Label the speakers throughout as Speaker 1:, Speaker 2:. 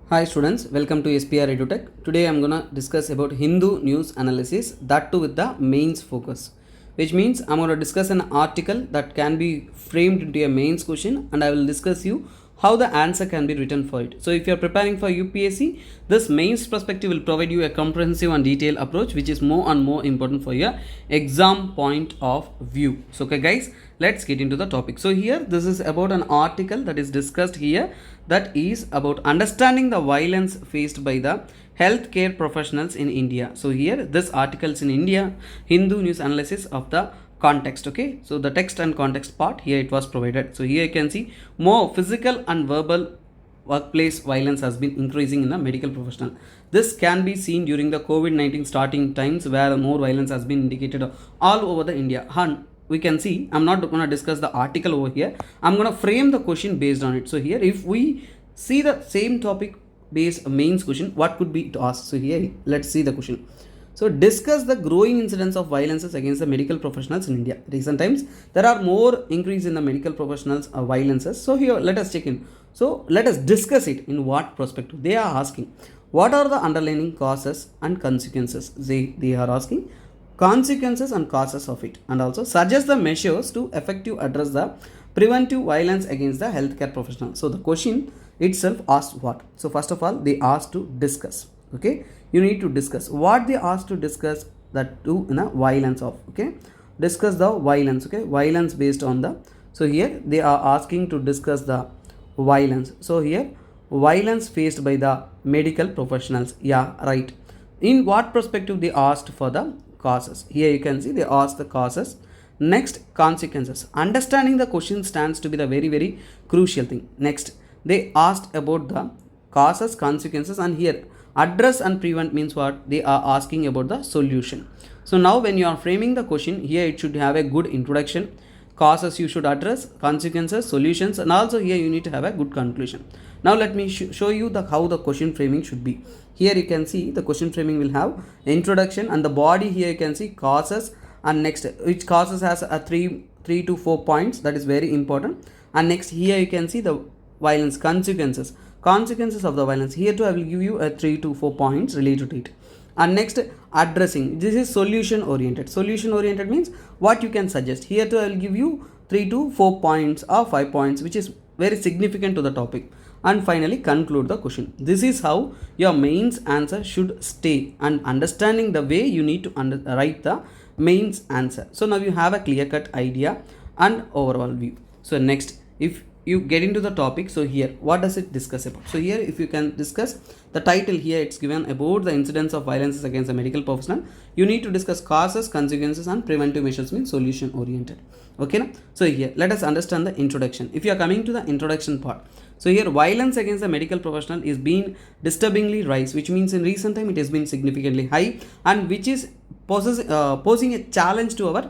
Speaker 1: Hi students, welcome to SPR EduTech. Today I'm gonna discuss about Hindu news analysis, that too with the mains focus. Which means I'm gonna discuss an article that can be framed into a mains question, and I will discuss you how the answer can be written for it. So if you are preparing for UPSC, this mains perspective will provide you a comprehensive and detailed approach, which is more and more important for your exam point of view. So okay guys, let's get into the topic. So here this is about an article that is discussed here, that is about understanding the violence faced by the healthcare professionals in India. So here this article is in India Hindu news analysis of the context. Okay, so the text and context part here it was provided. So here you can see more physical and verbal workplace violence has been increasing in the medical professional. This can be seen during the COVID-19 starting times, where more violence has been indicated all over the India. And we can see, I'm not going to discuss the article over here, I'm going to frame the question based on it. So here if we see the same topic based mains question, what could be to ask? So here let's see the question. So discuss the growing incidence of violences against the medical professionals in India. Recent times there are more increase in the medical professionals violences. So here let us check in. So let us discuss it in what perspective. They are asking what are the underlying causes and consequences. They are asking consequences and causes of it, and also suggest the measures to effective address the preventive violence against the healthcare professionals. So the question itself asked what? So first of all they asked to discuss. Okay, you need to discuss what they asked to discuss, that too in a violence of, okay, discuss the violence. Okay, violence based on the, so here they are asking to discuss the violence. So here violence faced by the medical professionals. Yeah, right. In what perspective they asked for the causes? Here you can see they asked the causes. Next, consequences. Understanding the question stands to be the very crucial thing. Next, they asked about the causes, consequences, and here address and prevent means what? They are asking about the solution. So now when you are framing the question, here it should have a good introduction, causes you should address, consequences, solutions, and also here you need to have a good conclusion. Now let me show you the how the question framing should be. Here you can see the question framing will have introduction, and the body here you can see causes, and next which causes has a three to 4 points, that is very important. And next here you can see the violence, consequences of the violence. Here too I will give you a 3 to 4 points related to it. And next, addressing, this is solution oriented. Solution oriented means what you can suggest. Here too I will give you 3 to 4 points or 5 points, which is very significant to the topic. And finally conclude the question. This is how your mains answer should stay, and understanding the way you need to write the mains answer. So now you have a clear cut idea and overall view. So next, if you get into the topic, so here what does it discuss about? So here if you can discuss the title, here it's given about the incidence of violence against a medical professional. You need to discuss causes, consequences, and preventive measures means solution oriented. Okay na? So here let us understand the introduction. If you are coming to the introduction part, so here violence against the medical professional is being disturbingly rise, which means in recent time it has been significantly high, and which is posing a challenge to our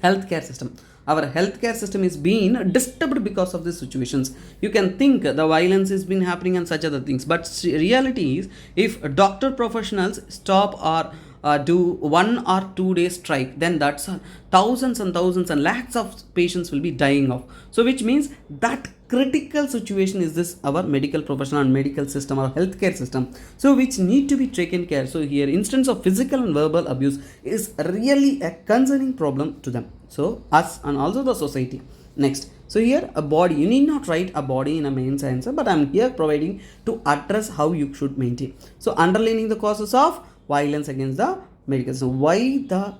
Speaker 1: healthcare system. Our healthcare system is being disturbed because of these situations. You can think the violence has been happening and such other things, but reality is if doctor professionals stop or do 1 or 2 day strike, then that's thousands and thousands and lakhs of patients will be dying off. So which means that critical situation is this our medical professional and medical system or healthcare system, so which need to be taken care. So here instance of physical and verbal abuse is really a concerning problem to them, so us and also the society. Next, so here a body, you need not write a body in a mains answer, but I'm here providing to address how you should maintain. So underlining the causes of violence against the medical, so why the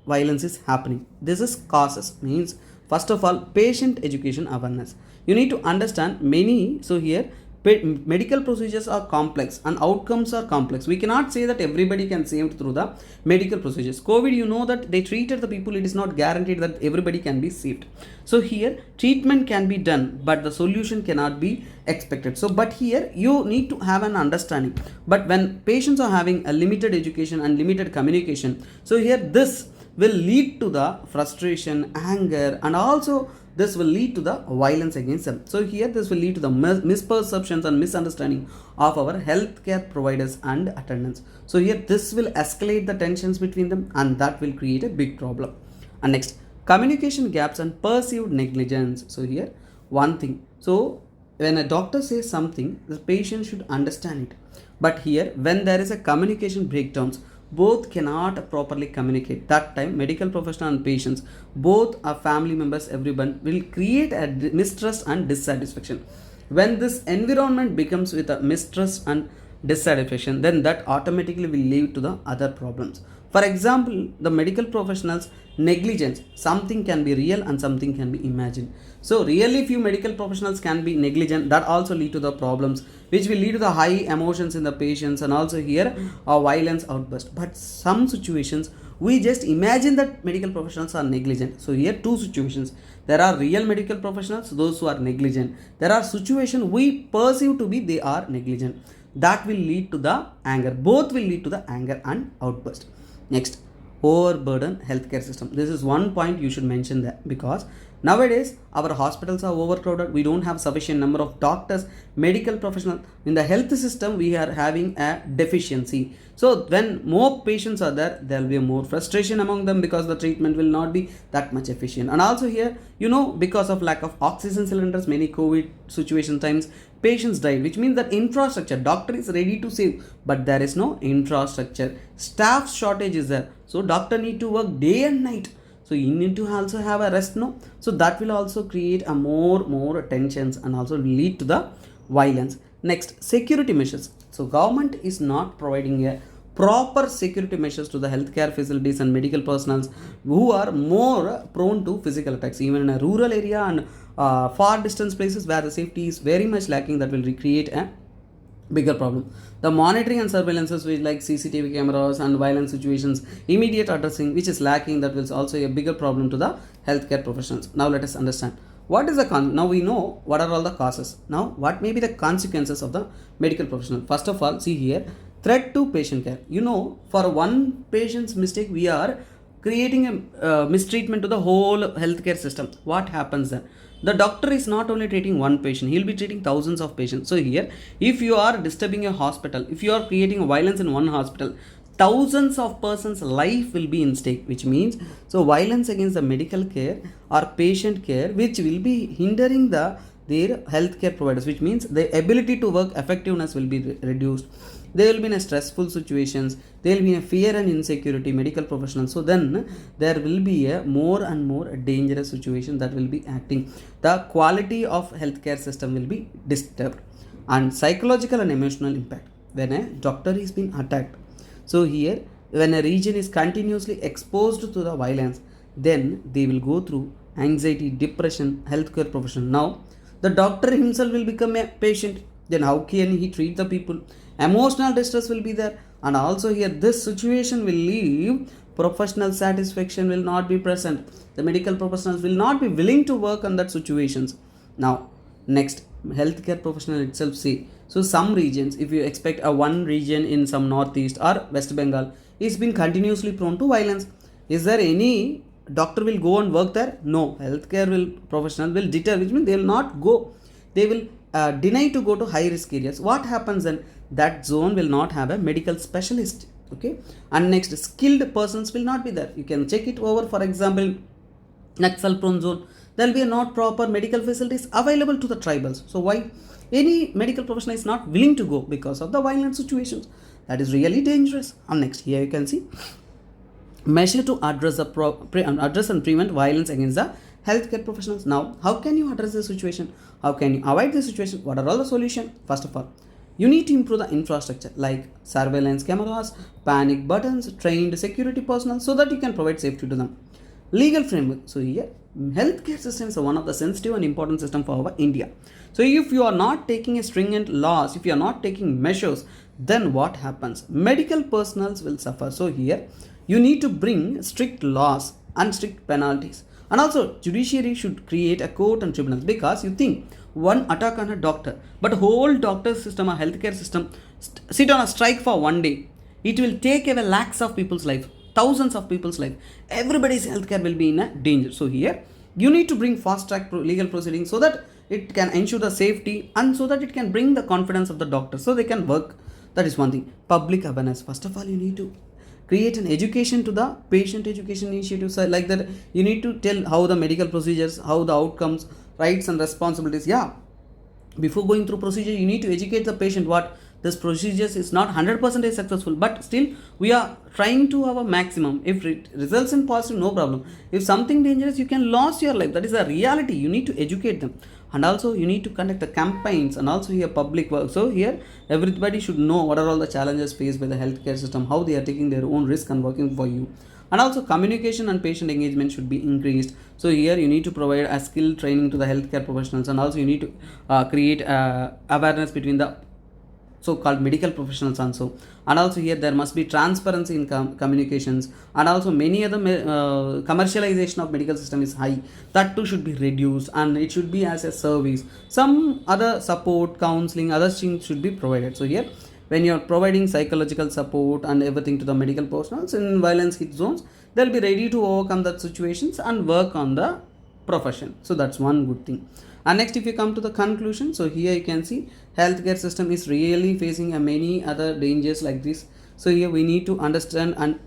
Speaker 1: violence is happening, this is causes means first of all patient education awareness. You need to understand many, so here medical procedures are complex and outcomes are complex. We cannot say that everybody can save through the medical procedures. COVID, you know that they treated the people, it is not guaranteed that everybody can be saved. So here treatment can be done, but the solution cannot be expected. So but here you need to have an understanding. But when patients are having a limited education and limited communication, so here this will lead to the frustration, anger, and also this will lead to the violence against them. So here this will lead to the misperceptions and misunderstanding of our healthcare providers and attendants. So here this will escalate the tensions between them, and that will create a big problem. And next, communication gaps and perceived negligence. So here one thing, so when a doctor says something, the patient should understand it. But here, when there is a communication breakdowns, both cannot properly communicate. That time, medical professional and patients, both are family members, everyone will create a mistrust and dissatisfaction. When this environment becomes with a mistrust and dissatisfaction, then that automatically will lead to the other problems. For example, the medical professionals negligence, something can be real and something can be imagined. So really few medical professionals can be negligent, that also lead to the problems which will lead to the high emotions in the patients, and also here a violence outburst. But some situations we just imagine that medical professionals are negligent. So here two situations, there are real medical professionals, those who are negligent. There are situations we perceive to be they are negligent, that will lead to the anger, both will lead to the anger and outburst. Next, overburden healthcare system. This is one point you should mention that, because nowadays our hospitals are overcrowded, we don't have sufficient number of doctors, medical professionals. In the health system we are having a deficiency. So when more patients are there, there will be more frustration among them, because the treatment will not be that much efficient. And also here, because of lack of oxygen cylinders, many COVID situation times patients died, which means that infrastructure, doctor is ready to save, but there is no infrastructure, staff shortage is there, so doctor need to work day and night, so you need to also have a rest, no? So that will also create a more tensions and also lead to the violence. Next, security measures. So government is not providing a proper security measures to the healthcare facilities and medical personnel who are more prone to physical attacks, even in a rural area and far distance places where the safety is very much lacking, that will recreate a bigger problem. The monitoring and surveillances with like CCTV cameras and violent situations, immediate addressing which is lacking, that will also a bigger problem to the healthcare professionals. Now let us understand what is the now we know what are all the causes. Now what may be the consequences of the medical professional. First of all, see here, threat to patient care. For one patient's mistake we are creating a mistreatment to the whole healthcare system. What happens then? The doctor is not only treating one patient, he will be treating thousands of patients. So here, if you are disturbing a hospital, if you are creating violence in one hospital, thousands of persons' life will be in stake, which means so violence against the medical care or patient care, which will be hindering their healthcare providers, which means the ability to work effectiveness will be reduced. They will be in a stressful situations, they will be in a fear and insecurity, medical professionals. So then there will be a more and more dangerous situation that will be acting. The quality of healthcare system will be disturbed. And psychological and emotional impact. When a doctor is being attacked, so here when a region is continuously exposed to the violence, then they will go through anxiety, depression, healthcare professional. Now the doctor himself will become a patient, then how can he treat the people? Emotional distress will be there, and also here this situation will leave professional satisfaction will not be present. The medical professionals will not be willing to work on that situations. Now next, healthcare professional itself say, so some regions, if you expect a one region in some northeast or West Bengal is been continuously prone to violence, is there any doctor will go and work there? No, healthcare professional will deter, which means they will not go, they will deny to go to high risk areas. What happens then? That zone will not have a medical specialist. Okay, and next, skilled persons will not be there. You can check it over. For example, Naxal prone zone, there will be not proper medical facilities available to the tribals. So why any medical professional is not willing to go? Because of the violent situations. That is really dangerous. And next, here you can see measure to address address and prevent violence against the healthcare professionals. Now how can you address the situation? How can you avoid the situation? What are all the solutions? First of all, you need to improve the infrastructure like surveillance cameras, panic buttons, trained security personnel, so that you can provide safety to them. Legal framework. So here healthcare system is one of the sensitive and important system for our India. So if you are not taking a stringent laws, if you are not taking measures, then what happens? Medical personnel will suffer. So here you need to bring strict laws and strict penalties. And also judiciary should create a court and tribunals, because you think one attack on a doctor, but whole doctor system or healthcare system sit on a strike for one day, it will take away lakhs of people's life, thousands of people's life. Everybody's healthcare will be in a danger. So here you need to bring fast track legal proceedings so that it can ensure the safety and so that it can bring the confidence of the doctor so they can work. That is one thing. Public awareness. First of all, you need to create an education to the patient education initiatives, like that you need to tell how the medical procedures, how the outcomes, rights and responsibilities. Yeah, before going through procedure, you need to educate the patient what this procedures is not 100% successful, but still we are trying to our maximum. If it results in positive, no problem. If something dangerous, you can lose your life. That is a reality. You need to educate them, and also you need to conduct the campaigns and also here public work. So here everybody should know what are all the challenges faced by the healthcare system, how they are taking their own risk and working for you. And also communication and patient engagement should be increased. So here you need to provide a skill training to the healthcare professionals, and also you need to create awareness between the so-called medical professionals also. And also here there must be transparency in communications, and also many other commercialization of medical system is high, that too should be reduced, and it should be as a service. Some other support, counseling, other things should be provided. So here when you are providing psychological support and everything to the medical professionals in violence hit zones, they'll be ready to overcome that situations and work on the profession. So that's one good thing. And next, if you come to the conclusion, so here you can see healthcare system is really facing a many other dangers like this. So here we need to understand and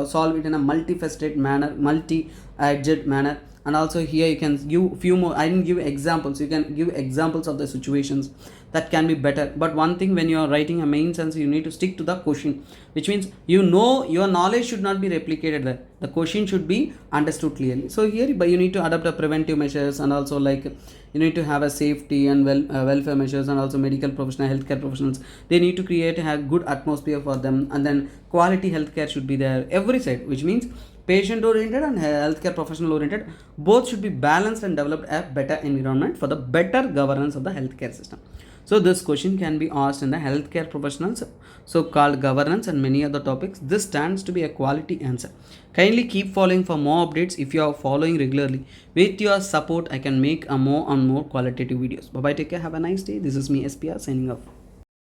Speaker 1: solve it in a multifaceted manner, multi-edged manner. And also here you can give few more, I didn't give examples, you can give examples of the situations that can be better. But one thing, when you are writing a main answer, you need to stick to the question, which means you know your knowledge should not be replicated there. The question should be understood clearly. So here but you need to adopt a preventive measures, and also like you need to have a safety and welfare measures, and also medical professional, healthcare professionals, they need to create a good atmosphere for them, and then quality healthcare should be there every side, which means patient oriented and healthcare professional oriented, both should be balanced and developed a better environment for the better governance of the healthcare system. So this question can be asked in the healthcare professionals, so called governance and many other topics. This stands to be a quality answer. Kindly keep following for more updates. If you are following regularly, with your support I can make a more and more qualitative videos. Bye bye, take care, have a nice day. This is me SPR signing off.